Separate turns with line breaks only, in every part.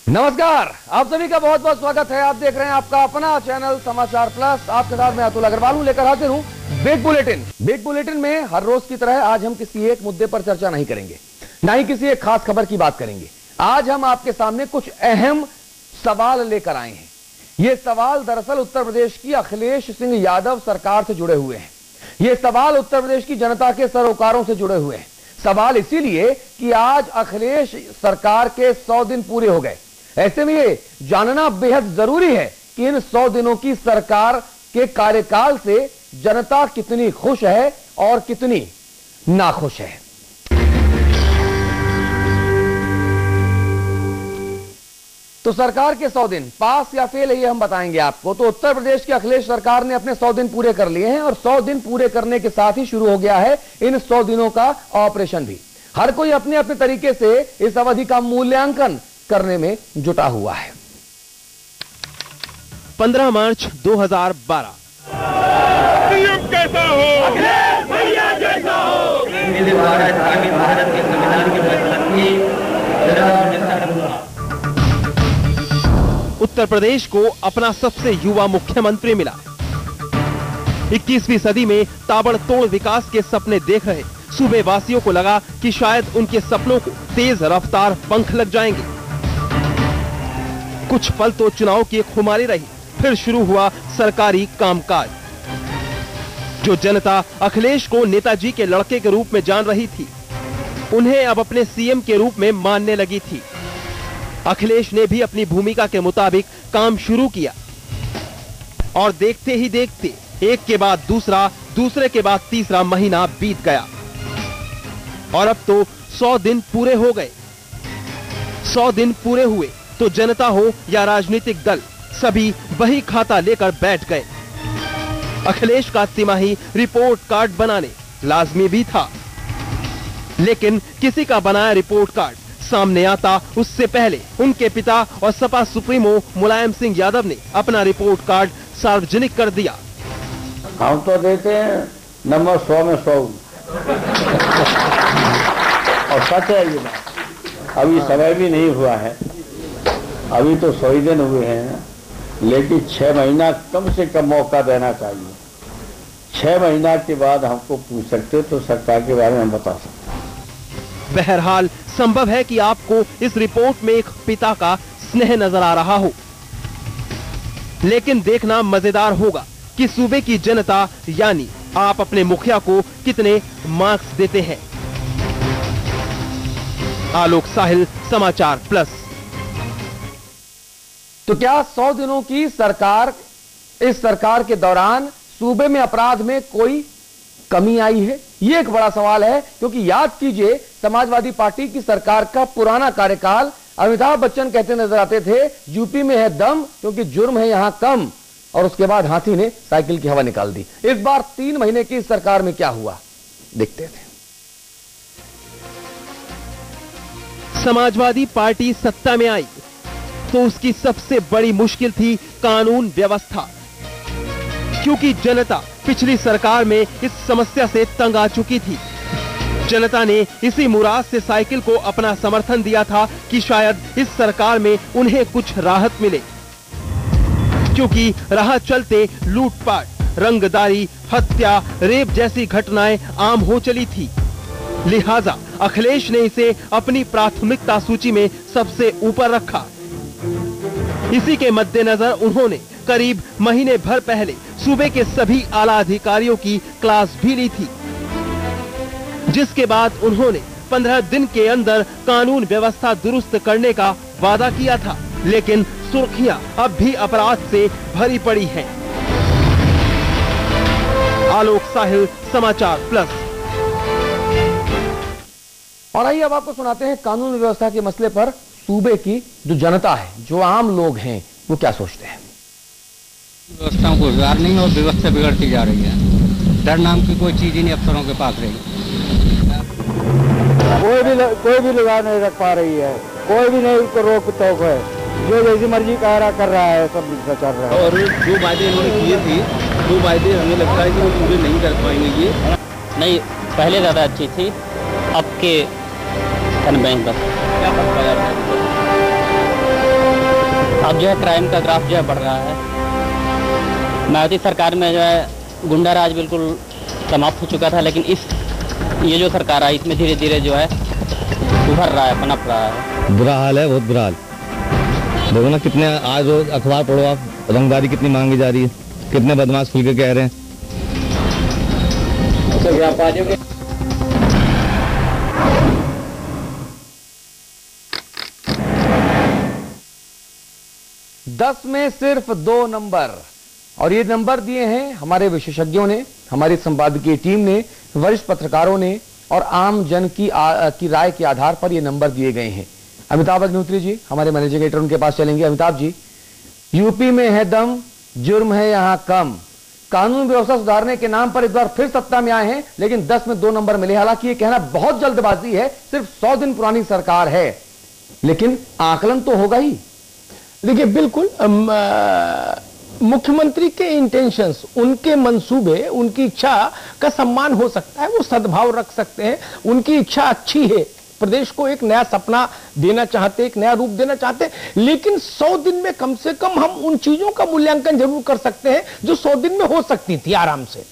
नमस्कार, आप सभी का बहुत बहुत स्वागत है। आप देख रहे हैं आपका अपना चैनल समाचार प्लस। आपके साथ मैं अतुल अग्रवाल हूं, लेकर हाजिर हूं बिग बुलेटिन। बिग बुलेटिन में हर रोज की तरह आज हम किसी एक मुद्दे पर चर्चा नहीं करेंगे, ना ही किसी एक खास खबर की बात करेंगे। आज हम आपके सामने कुछ अहम सवाल लेकर आए हैं। ये सवाल दरअसल उत्तर प्रदेश की अखिलेश सिंह यादव सरकार से जुड़े हुए हैं। ये सवाल उत्तर प्रदेश की जनता के सरोकारों से जुड़े हुए हैं। सवाल इसीलिए कि आज अखिलेश सरकार के 100 दिन पूरे हो गए। ऐसे में ये जानना बेहद जरूरी है कि इन 100 दिनों की सरकार के कार्यकाल से जनता कितनी खुश है और कितनी नाखुश है। तो सरकार के 100 दिन पास या फेल है, ये हम बताएंगे आपको। तो उत्तर प्रदेश की अखिलेश सरकार ने अपने 100 दिन पूरे कर लिए हैं और 100 दिन पूरे करने के साथ ही शुरू हो गया है इन 100 दिनों का ऑपरेशन भी। हर कोई अपने अपने तरीके से इस अवधि का मूल्यांकन करने में जुटा हुआ है।
15 मार्च 2012
सीएम कैसा हो, अखिलेश भैया जैसा हो। भारत के संविधान के
उत्तर प्रदेश को अपना सबसे युवा मुख्यमंत्री मिला। 21वीं सदी में ताबड़तोड़ विकास के सपने देख रहे सूबे वासियों को लगा कि शायद उनके सपनों को तेज रफ्तार पंख लग जाएंगे। कुछ पल तो चुनाव की खुमारी रही, फिर शुरू हुआ सरकारी कामकाज। जो जनता अखिलेश को नेताजी के लड़के के रूप में जान रही थी, उन्हें अब अपने सीएम के रूप में मानने लगी थी। अखिलेश ने भी अपनी भूमिका के मुताबिक काम शुरू किया और देखते ही देखते एक के बाद दूसरा, दूसरे के बाद तीसरा महीना बीत गया और अब तो 100 दिन पूरे हो गए। 100 दिन पूरे हुए तो जनता हो या राजनीतिक दल, सभी बही खाता लेकर बैठ गए। अखिलेश का तिमाही रिपोर्ट कार्ड बनाने लाजमी भी था, लेकिन किसी का बनाया रिपोर्ट कार्ड सामने आता उससे पहले उनके पिता और सपा सुप्रीमो मुलायम सिंह यादव ने अपना रिपोर्ट कार्ड सार्वजनिक कर दिया।
हम तो देते हैं नंबर 100 में 100 और सच है ये बात। अभी समय भी नहीं हुआ है, अभी तो 100 ही दिन हुए हैं, लेकिन 6 महीना कम से कम मौका देना चाहिए। 6 महीना के बाद हमको पूछ सकते तो सरकार के बारे में हम बता सकते।
बहरहाल संभव है कि आपको इस रिपोर्ट में एक पिता का स्नेह नजर आ रहा हो, लेकिन देखना मजेदार होगा कि सूबे की जनता यानी आप अपने मुखिया को कितने मार्क्स देते हैं। आलोक साहिल, समाचार प्लस।
तो क्या 100 दिनों की सरकार, इस सरकार के दौरान सूबे में अपराध में कोई कमी आई है? यह एक बड़ा सवाल है, क्योंकि याद कीजिए समाजवादी पार्टी की सरकार का पुराना कार्यकाल, अमिताभ बच्चन कहते नजर आते थे यूपी में है दम क्योंकि जुर्म है यहां कम, और उसके बाद हाथी ने साइकिल की हवा निकाल दी। इस बार 3 महीने की सरकार में क्या हुआ, देखते थे।
समाजवादी पार्टी सत्ता में आई तो उसकी सबसे बड़ी मुश्किल थी कानून व्यवस्था, क्योंकि जनता पिछली सरकार में इस समस्या से तंग आ चुकी थी। जनता ने इसी मुराद से साइकिल को अपना समर्थन दिया था कि शायद इस सरकार में उन्हें कुछ राहत मिले, क्योंकि राह चलते लूटपाट, रंगदारी, हत्या, रेप जैसी घटनाएं आम हो चली थी। लिहाजा अखिलेश ने इसे अपनी प्राथमिकता सूची में सबसे ऊपर रखा। इसी के मद्देनजर उन्होंने करीब महीने भर पहले सूबे के सभी आला अधिकारियों की क्लास भी ली थी, जिसके बाद उन्होंने 15 दिन के अंदर कानून व्यवस्था दुरुस्त करने का वादा किया था। लेकिन सुर्खियां अब भी अपराध से भरी पड़ी हैं। आलोक साहिल, समाचार प्लस।
और आइए अब आपको सुनाते हैं कानून व्यवस्था के मसले पर सूबे की जो जनता है, जो आम लोग हैं, वो क्या सोचते हैं।
व्यवस्थाओं को सुधार नहीं और व्यवस्था बिगड़ती जा रही है। डर नाम की कोई चीज ही नहीं अफसरों के पास रही।
कोई भी लगाम नहीं रख पा रही है, कोई भी नहीं उसको रोक टोक है, जो जैसी मर्जी कर रहा है, सब चल रहा है।
और जो वायदे इन्होंने किए थे, वो वायदे हमें लगता है कि वो पूरे नहीं कर पाएंगे। ये
नहीं, पहले ज्यादा अच्छी थी, अब के बैंक पर अब जो है क्राइम का ग्राफ जो है बढ़ रहा है। मायावती सरकार में जो है गुंडा राज बिल्कुल समाप्त हो चुका था, लेकिन ये जो सरकार आई इसमें धीरे धीरे जो है उभर रहा है, पनप रहा है।
बुरा हाल है, बहुत बुरा हाल। देखो ना कितने आज रोज अखबार पढ़ो आप, रंगदारी कितनी मांगी जा रही है, कितने बदमाश खुल के कह रहे हैं।
व्यापारियों के
10 में सिर्फ 2 नंबर, और ये नंबर दिए हैं हमारे विशेषज्ञों ने, हमारी संपादकीय टीम ने, वरिष्ठ पत्रकारों ने, और आम जन की राय के आधार पर ये नंबर दिए गए हैं। अमिताभ अग्निहोत्री जी हमारे मैनेजिंग एडिटर, उनके पास चलेंगे। अमिताभ जी, यूपी में है दम, जुर्म है यहां कम, कानून व्यवस्था सुधारने के नाम पर इस बार फिर सत्ता में आए हैं, लेकिन 10 में 2 नंबर मिले। हालांकि ये कहना बहुत जल्दबाजी है, सिर्फ 100 दिन पुरानी सरकार है, लेकिन आकलन तो होगा ही।
देखिए, बिल्कुल मुख्यमंत्री के इंटेंशंस, उनके मंसूबे, उनकी इच्छा का सम्मान हो सकता है, वो सद्भाव रख सकते हैं, उनकी इच्छा अच्छी है, प्रदेश को एक नया सपना देना चाहते, एक नया रूप देना चाहते, लेकिन 100 दिन में कम से कम हम उन चीजों का मूल्यांकन जरूर कर सकते हैं जो 100 दिन में हो सकती थी आराम से।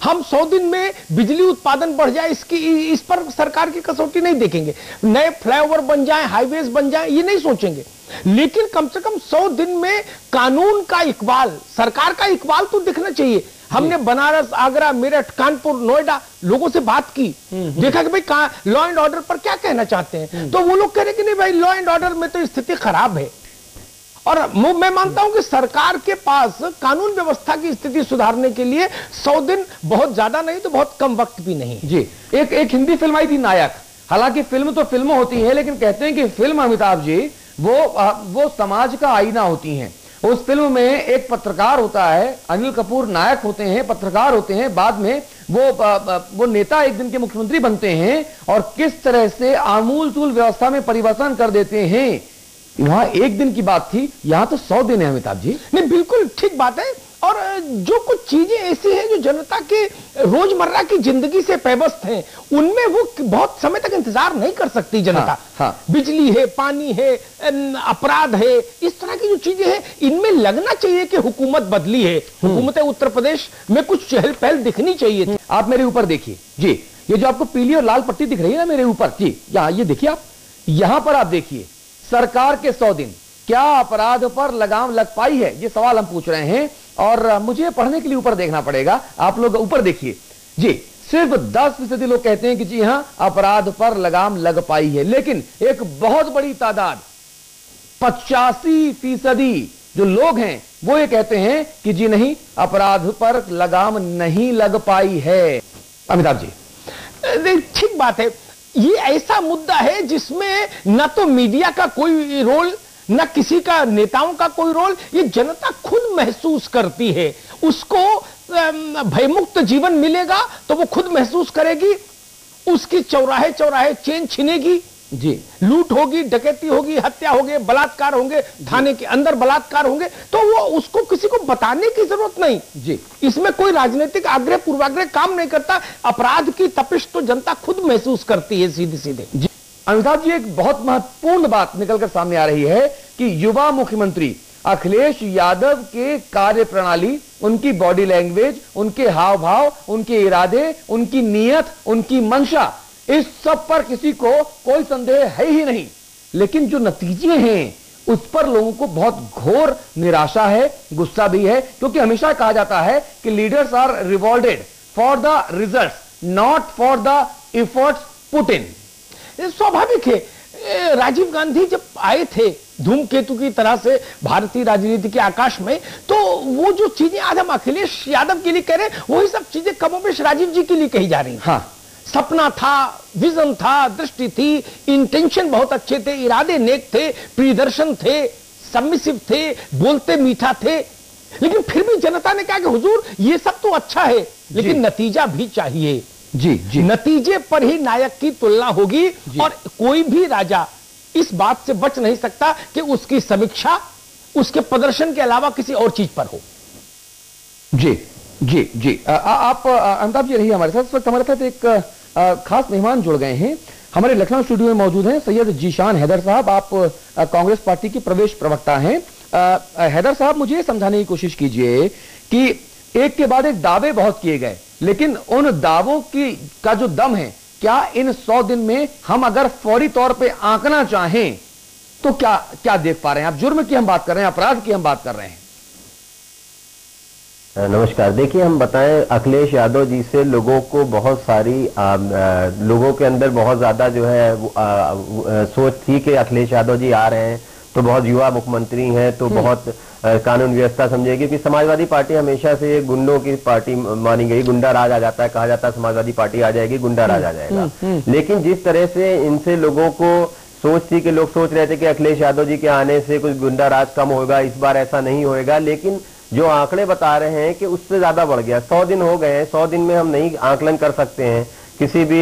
हम 100 दिन में बिजली उत्पादन बढ़ जाए, इस पर सरकार की कसौटी नहीं देखेंगे, नए फ्लाईओवर बन जाए, हाईवेज बन जाए, ये नहीं सोचेंगे, लेकिन कम से कम 100 दिन में कानून का इकबाल, सरकार का इकबाल तो दिखना चाहिए। हमने बनारस, आगरा, मेरठ, कानपुर, नोएडा लोगों से बात की, देखा कि भाई लॉ एंड ऑर्डर पर क्या कहना चाहते हैं, तो वो लोग कह रहे कि नहीं भाई, लॉ एंड ऑर्डर में तो स्थिति खराब है। और मैं मानता हूं कि सरकार के पास कानून व्यवस्था की स्थिति सुधारने के लिए 100 दिन बहुत ज्यादा नहीं तो बहुत कम वक्त भी नहीं
जी। एक हिंदी फिल्म आई थी नायक, हालांकि फिल्म तो फिल्म होती है, लेकिन कहते हैं कि फिल्म, अमिताभ जी, वो समाज का आईना होती हैं। उस फिल्म में एक पत्रकार होता है, अनिल कपूर नायक होते हैं, पत्रकार होते हैं, बाद में वो नेता एक दिन के मुख्यमंत्री बनते हैं, और किस तरह से आमूल तूल व्यवस्था में परिवर्तन कर देते हैं। वहां एक दिन की बात थी, यहां तो 100 दिन है अमिताभ जी।
नहीं, बिल्कुल ठीक बात है। और जो कुछ चीजें ऐसी हैं जो जनता के रोजमर्रा की जिंदगी से पैबस्त हैं, उनमें वो बहुत समय तक इंतजार नहीं कर सकती जनता।
हाँ।
बिजली है, पानी है, अपराध है, इस तरह की जो चीजें हैं, इनमें लगना चाहिए कि हुकूमत बदली है, हुकूमत उत्तर प्रदेश में कुछ चहल पहल दिखनी चाहिए थी।
आप मेरे ऊपर देखिए जी, ये जो आपको पीली और लाल पट्टी दिख रही है ना मेरे ऊपर जी, यहाँ ये देखिए आप, यहां पर आप देखिए सरकार के 100 दिन, क्या अपराध पर लगाम लग पाई है, ये सवाल हम पूछ रहे हैं। और मुझे पढ़ने के लिए ऊपर देखना पड़ेगा, आप लोग ऊपर देखिए जी। सिर्फ 10% लोग कहते हैं कि जी हां, अपराध पर लगाम लग पाई है, लेकिन एक बहुत बड़ी तादाद 85% जो लोग हैं वो ये कहते हैं कि जी नहीं, अपराध पर लगाम नहीं लग पाई है। अमिताभ जी,
ठीक बात है, ये ऐसा मुद्दा है जिसमें न तो मीडिया का कोई रोल, न किसी का, नेताओं का कोई रोल, ये जनता खुद महसूस करती है। उसको भयमुक्त जीवन मिलेगा तो वो खुद महसूस करेगी, उसकी चौराहे चौराहे चेन छिनेगी
जी,
लूट होगी, डकैती होगी, हत्या होगी, बलात्कार होंगे, थाने के अंदर बलात्कार होंगे, तो वो उसको किसी को बताने की जरूरत नहीं
जी।
इसमें कोई राजनीतिक आग्रह पूर्वाग्रह काम नहीं करता, अपराध की तपिश तो जनता खुद महसूस करती है सीधे सीधे
जी। अमिताभ जी, एक बहुत महत्वपूर्ण बात निकलकर सामने आ रही है कि युवा मुख्यमंत्री अखिलेश यादव के कार्य प्रणाली, उनकी बॉडी लैंग्वेज, उनके हाव भाव, उनके इरादे, उनकी नीयत, उनकी मंशा, इस सब पर किसी को कोई संदेह है ही नहीं, लेकिन जो नतीजे हैं उस पर लोगों को बहुत घोर निराशा है, गुस्सा भी है, क्योंकि हमेशा कहा जाता है कि leaders are rewarded for the results, not for the efforts put in.
स्वाभाविक है, राजीव गांधी जब आए थे धूमकेतु की तरह से भारतीय राजनीति के आकाश में, तो वो जो चीजें आज हम अखिलेश यादव के लिए कह रहे हैं, वही सब चीजें कमोबेश राजीव जी के लिए कही जा रही हैं।
हाँ,
सपना था, विजन था, दृष्टि थी, इंटेंशन बहुत अच्छे थे, इरादे नेक थे, प्रियदर्शन थे, सबमिसिव थे, बोलते मीठा थे, लेकिन फिर भी जनता ने कहा कि हुजूर ये सब तो अच्छा है, लेकिन नतीजा भी चाहिए
जी जी।
नतीजे पर ही नायक की तुलना होगी, और कोई भी राजा इस बात से बच नहीं सकता कि उसकी समीक्षा उसके प्रदर्शन के अलावा किसी और चीज पर हो।
जी जी जी। आप अमिताभ जी रहिए हमारे साथ। इस वक्त हमारे साथ एक खास मेहमान जुड़ गए हैं, हमारे लखनऊ स्टूडियो में मौजूद हैं सैयद जीशान हैदर साहब। आप कांग्रेस पार्टी के प्रदेश प्रवक्ता हैं, हैदर साहब, मुझे ये समझाने की कोशिश कीजिए कि एक के बाद एक दावे बहुत किए गए, लेकिन उन दावों का जो दम है, क्या इन 100 दिन में हम अगर फौरी तौर पे आंकना चाहें तो क्या देख पा रहे हैं आप? जुर्म की हम बात कर रहे हैं, अपराध की हम बात कर रहे हैं।
नमस्कार। देखिए, हम बताएं, अखिलेश यादव जी से लोगों को बहुत सारी लोगों के अंदर बहुत ज्यादा जो है सोच थी कि अखिलेश यादव जी आ रहे हैं तो बहुत युवा मुख्यमंत्री हैं, तो बहुत कानून व्यवस्था समझेगी, क्योंकि समाजवादी पार्टी हमेशा से गुंडों की पार्टी मानी गई। गुंडा राज आ जाता है, कहा जाता है समाजवादी पार्टी आ जाएगी, गुंडा राज आ जाएगा। लेकिन जिस तरह से इनसे लोगों को सोच थी कि लोग सोच रहे थे कि अखिलेश यादव जी के आने से कुछ गुंडा राज कम होगा, इस बार ऐसा नहीं होएगा। लेकिन जो आंकड़े बता रहे हैं कि उससे ज्यादा बढ़ गया। 100 दिन हो गए हैं, 100 दिन में हम नहीं आंकलन कर सकते हैं किसी भी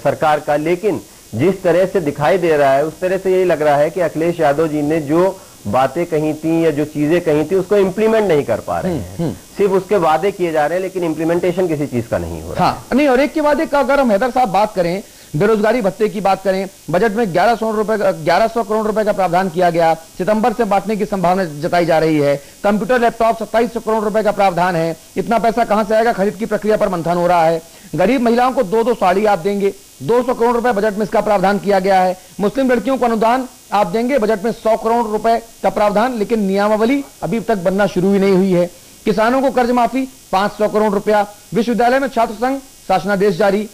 सरकार का, लेकिन जिस तरह से दिखाई दे रहा है उस तरह से यही लग रहा है कि अखिलेश यादव जी ने जो बातें कही थी या जो चीजें कही थी उसको इंप्लीमेंट नहीं कर पा रहे हैं। सिर्फ उसके वादे किए जा रहे हैं, लेकिन इंप्लीमेंटेशन किसी चीज का नहीं हो रहा।
हाँ, नहीं, और एक के बाद एक अगर हम हैदर साहब बात करें, बेरोजगारी भत्ते की बात करें, बजट में 1100 करोड़ रुपए का प्रावधान किया गया, सितंबर से बांटने की संभावना जताई जा रही है। कंप्यूटर लैपटॉप 2700 करोड़ रुपए का प्रावधान है। इतना पैसा कहां से आएगा? खरीद की प्रक्रिया पर मंथन हो रहा है। गरीब महिलाओं को 2-2 साड़ी आप देंगे, 200 करोड़ रुपए बजट में इसका प्रावधान किया गया है। मुस्लिम लड़कियों को अनुदान आप देंगे, बजट में 100 करोड़ रुपए का प्रावधान, लेकिन नियमावली अभी तक बनना शुरू ही नहीं हुई है। किसानों को कर्ज माफी 500 करोड़ रुपया। विश्वविद्यालय में छात्र संघ शासनादेश जारी।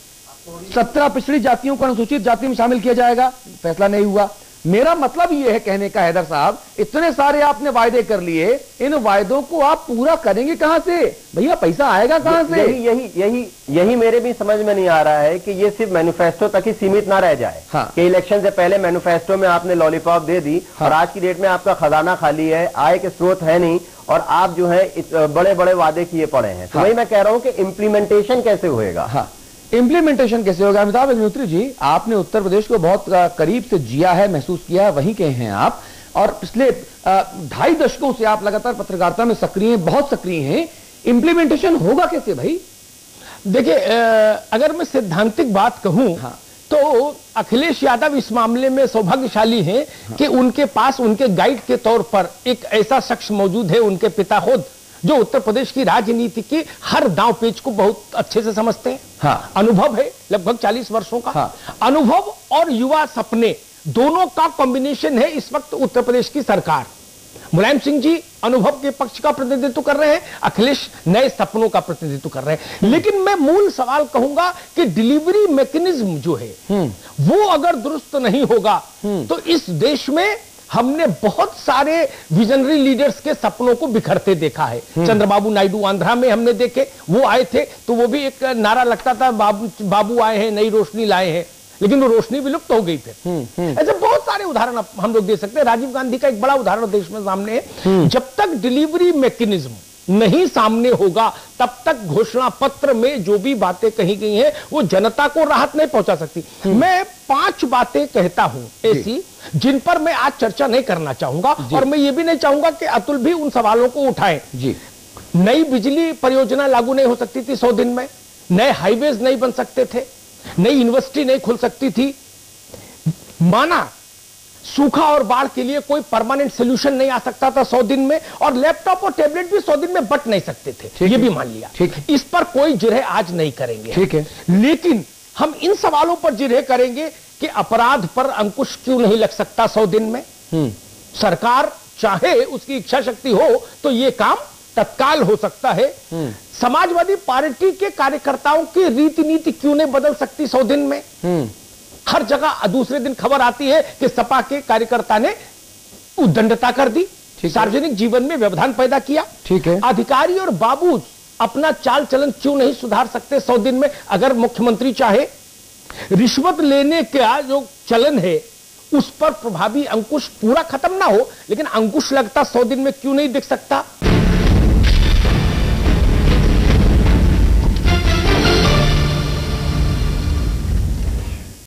17 पिछड़ी जातियों को अनुसूचित जाति में शामिल किया जाएगा, फैसला नहीं हुआ। मेरा मतलब यह है कहने का हैदर साहब, इतने सारे आपने वायदे कर लिए, इन वायदों को आप पूरा करेंगे कहां से? भैया पैसा आएगा कहां से?
यही मेरे भी समझ में नहीं आ रहा है कि ये सिर्फ मैनिफेस्टो तक ही सीमित ना रह जाए।
हाँ।
कि इलेक्शन से पहले मैनिफेस्टो में आपने लॉलीपॉप दे दी। हाँ। और आज की डेट में आपका खजाना खाली है, आय के स्रोत है नहीं, और आप जो है बड़े बड़े वादे किए पड़े हैं। तो वही मैं कह रहा हूं कि इम्प्लीमेंटेशन कैसे होएगा?
इंप्लीमेंटेशन कैसे होगा? अमिताभ अग्निहोत्री जी, आपने उत्तर प्रदेश को बहुत करीब से जिया है, महसूस किया है, वहीं के हैं आप, और पिछले 2.5 दशकों से आप लगातार पत्रकारिता में सक्रिय हैं, बहुत सक्रिय हैं। इंप्लीमेंटेशन होगा कैसे भाई?
देखिए, अगर मैं सैद्धांतिक बात कहूं, तो अखिलेश यादव इस मामले में सौभाग्यशाली हैं कि उनके पास उनके गाइड के तौर पर एक ऐसा शख्स मौजूद है, उनके पिता खुद, जो उत्तर प्रदेश की राजनीति की हर दांव पेच को बहुत अच्छे से समझते हैं। हाँ। अनुभव है लगभग 40 वर्षों का। हाँ। अनुभव और युवा सपने दोनों का कॉम्बिनेशन है इस वक्त उत्तर प्रदेश की सरकार। मुलायम सिंह जी अनुभव के पक्ष का प्रतिनिधित्व कर रहे हैं, अखिलेश नए सपनों का प्रतिनिधित्व कर रहे हैं। लेकिन मैं मूल सवाल कहूंगा कि डिलीवरी मैकेनिज्म जो है वो अगर दुरुस्त नहीं होगा तो इस देश में हमने बहुत सारे विजनरी लीडर्स के सपनों को बिखरते देखा है। चंद्रबाबू नायडू आंध्रा में हमने देखे, वो आए थे तो वो भी एक नारा लगता था, बाबू आए हैं, नई रोशनी लाए हैं, लेकिन वो रोशनी विलुप्त हो गई फिर। ऐसे बहुत सारे उदाहरण हम लोग दे सकते हैं। राजीव गांधी का एक बड़ा उदाहरण देश में सामने है। जब तक डिलीवरी मैकेनिज्म नहीं सामने होगा तब तक घोषणा पत्र में जो भी बातें कही गई हैं वो जनता को राहत नहीं पहुंचा सकती। मैं 5 बातें कहता हूं ऐसी जिन पर मैं आज चर्चा नहीं करना चाहूंगा, और मैं ये भी नहीं चाहूंगा कि अतुल भी उन सवालों को उठाएं। जी, नई बिजली परियोजना लागू नहीं हो सकती थी 100 दिन में, नए हाईवेज नहीं बन सकते थे, नई यूनिवर्सिटी नहीं खुल सकती थी, माना सूखा और बाढ़ के लिए कोई परमानेंट सोल्यूशन नहीं आ सकता था 100 दिन में, और लैपटॉप और टैबलेट भी 100 दिन में बट नहीं सकते थे, ये भी मान लिया। ठीक है, इस पर कोई जिरह आज नहीं करेंगे। ठीक है, लेकिन हम इन सवालों पर जिरह करेंगे कि अपराध पर अंकुश क्यों नहीं लग सकता 100 दिन में। सरकार चाहे, उसकी इच्छा शक्ति हो तो यह काम तत्काल हो सकता है। समाजवादी पार्टी के कार्यकर्ताओं की रीति नीति क्यों नहीं बदल सकती 100 दिन में? हर जगह दूसरे दिन खबर आती है कि सपा के कार्यकर्ता ने उद्दंडता कर दी, सार्वजनिक जीवन में व्यवधान पैदा किया। ठीक है, अधिकारी और बाबू अपना चाल चलन क्यों नहीं सुधार सकते 100 दिन में? अगर मुख्यमंत्री चाहे, रिश्वत लेने का जो चलन है उस पर प्रभावी अंकुश पूरा खत्म ना हो, लेकिन अंकुश लगता 100 दिन में क्यों नहीं दिख सकता?